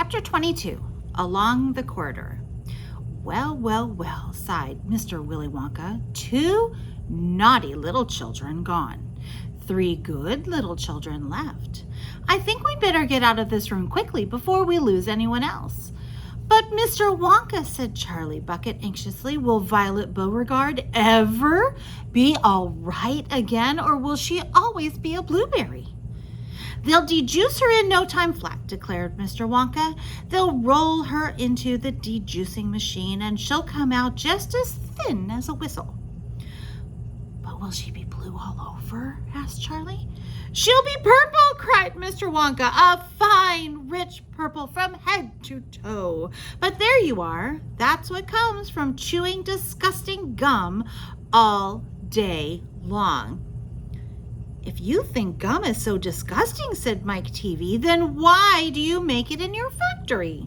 Chapter 22, Along the Corridor. Well, well, well, sighed Mr. Willy Wonka. 2 naughty little children gone. 3 good little children left. I think we'd better get out of this room quickly before we lose anyone else. But Mr. Wonka, said Charlie Bucket anxiously, will Violet Beauregard ever be all right again, or will she always be a blueberry? They'll dejuice her in no time flat, declared Mr. Wonka. They'll roll her into the dejuicing machine, and she'll come out just as thin as a whistle. But will she be blue all over? Asked Charlie. She'll be purple, cried Mr. Wonka, a fine, rich purple from head to toe. But there you are. That's what comes from chewing disgusting gum all day long. If you think gum is so disgusting, said Mike TV, then why do you make it in your factory?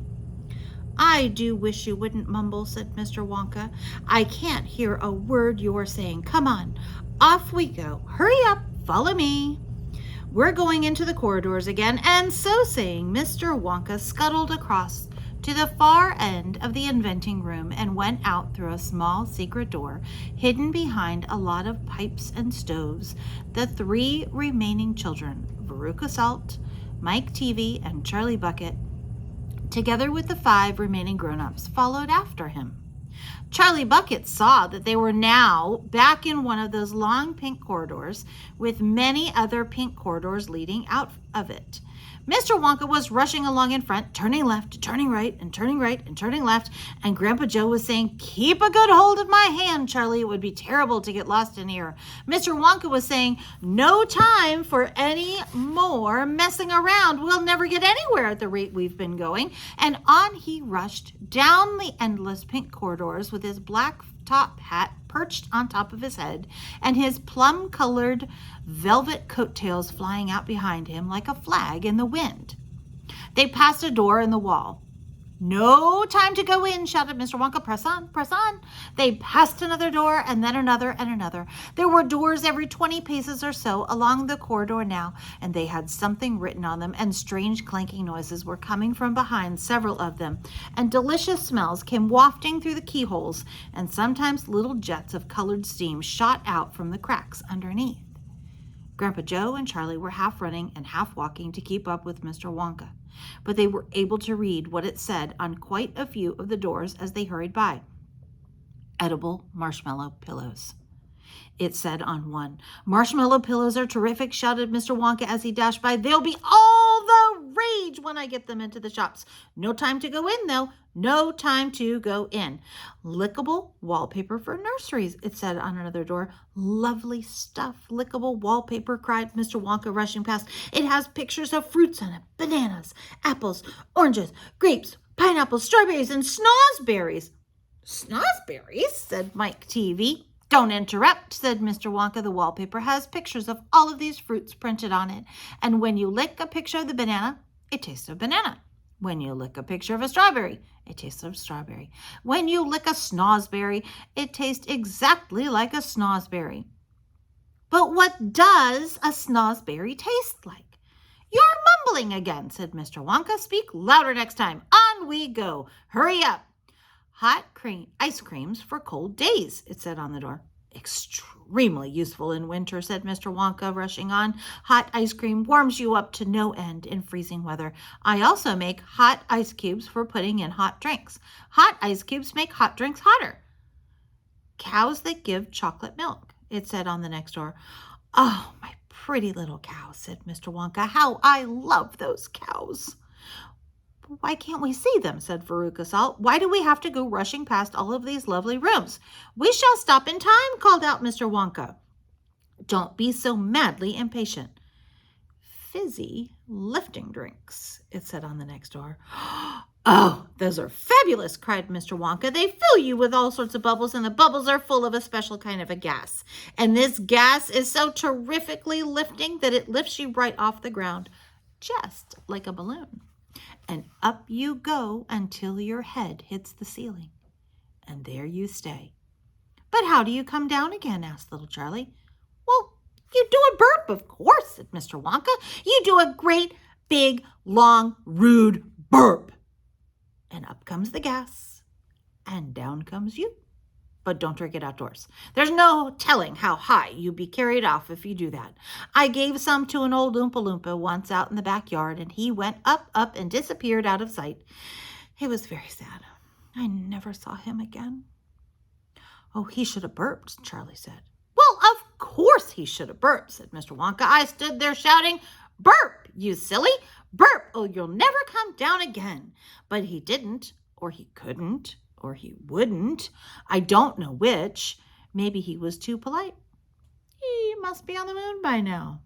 I do wish you wouldn't mumble, said Mr. Wonka. I can't hear a word you're saying. Come on, off we go. Hurry up, follow me. We're going into the corridors again, and so saying, Mr. Wonka scuttled across to the far end of the inventing room and went out through a small secret door hidden behind a lot of pipes and stoves. The 3 remaining children, Veruca Salt, Mike TV, and Charlie Bucket, together with the 5 remaining grown-ups, followed after him. Charlie Bucket saw that they were now back in one of those long pink corridors with many other pink corridors leading out of it. Mr. Wonka was rushing along in front, turning left, turning right, and turning right, and turning left, and Grandpa Joe was saying, "Keep a good hold of my hand, Charlie. It would be terrible to get lost in here." Mr. Wonka was saying, "No time for any more messing around. We'll never get anywhere at the rate we've been going." And on he rushed down the endless pink corridors with his black top hat perched on top of his head and his plum-colored velvet coattails flying out behind him like a flag in the wind. They passed a door in the wall. "No time to go in," shouted Mr. Wonka. "Press on, press on." They passed another door and then another and another. There were doors every 20 paces or so along the corridor now, and they had something written on them, and strange clanking noises were coming from behind several of them, and delicious smells came wafting through the keyholes, and sometimes little jets of colored steam shot out from the cracks underneath. Grandpa Joe and Charlie were half running and half walking to keep up with Mr. Wonka, but they were able to read what it said on quite a few of the doors as they hurried by. Edible marshmallow pillows. It said on one. "Marshmallow pillows are terrific," shouted Mr. Wonka as he dashed by. "They'll be all the rage when I get them into the shops. No time to go in, though. No time to go in." "Lickable wallpaper for nurseries," it said on another door. "Lovely stuff, lickable wallpaper," cried Mr. Wonka, rushing past. "It has pictures of fruits on it. Bananas, apples, oranges, grapes, pineapples, strawberries, and snozberries." "Snozberries?" said Mike TV. "Don't interrupt," said Mr. Wonka. "The wallpaper has pictures of all of these fruits printed on it. And when you lick a picture of the banana, it tastes of banana. When you lick a picture of a strawberry, it tastes of strawberry. When you lick a snozberry, it tastes exactly like a snozberry." "But what does a snozberry taste like?" "You're mumbling again," said Mr. Wonka. "Speak louder next time. On we go. Hurry up." "Hot ice creams for cold days," it said on the door. "Extremely useful in winter," said Mr. Wonka, rushing on. "Hot ice cream warms you up to no end in freezing weather. I also make hot ice cubes for putting in hot drinks. Hot ice cubes make hot drinks hotter." "Cows that give chocolate milk," it said on the next door. "Oh, my pretty little cows," said Mr. Wonka. "How I love those cows." "Why can't we see them?" said Veruca Salt. "Why do we have to go rushing past all of these lovely rooms?" "We shall stop in time," called out Mr. Wonka. "Don't be so madly impatient." "Fizzy lifting drinks," it said on the next door. "Oh, those are fabulous," cried Mr. Wonka. "They fill you with all sorts of bubbles, and the bubbles are full of a special kind of a gas. And this gas is so terrifically lifting that it lifts you right off the ground, just like a balloon. And up you go until your head hits the ceiling. And there you stay." "But how do you come down again?" asked little Charlie. "Well, you do a burp, of course," said Mr. Wonka. "You do a great, big, long, rude burp." and up comes the gas, and down comes you. But don't drink it outdoors. There's no telling how high you'd be carried off if you do that. I gave some to an old Oompa Loompa once out in the backyard, and he went up, up, and disappeared out of sight. It was very sad. I never saw him again. Oh, he should have burped, Charlie said. Well, of course he should have burped, said Mr. Wonka. I stood there shouting, burp, you silly, burp, or you'll never come down again. But he didn't, or he couldn't, or he wouldn't. I don't know which. Maybe he was too polite. He must be on the moon by now.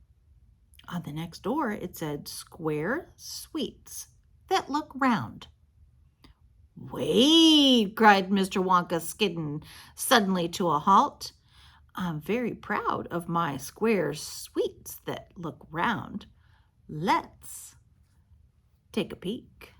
On the next door, it said square sweets that look round. Wait, cried Mr. Wonka, skidding suddenly to a halt. I'm very proud of my square sweets that look round. Let's take a peek.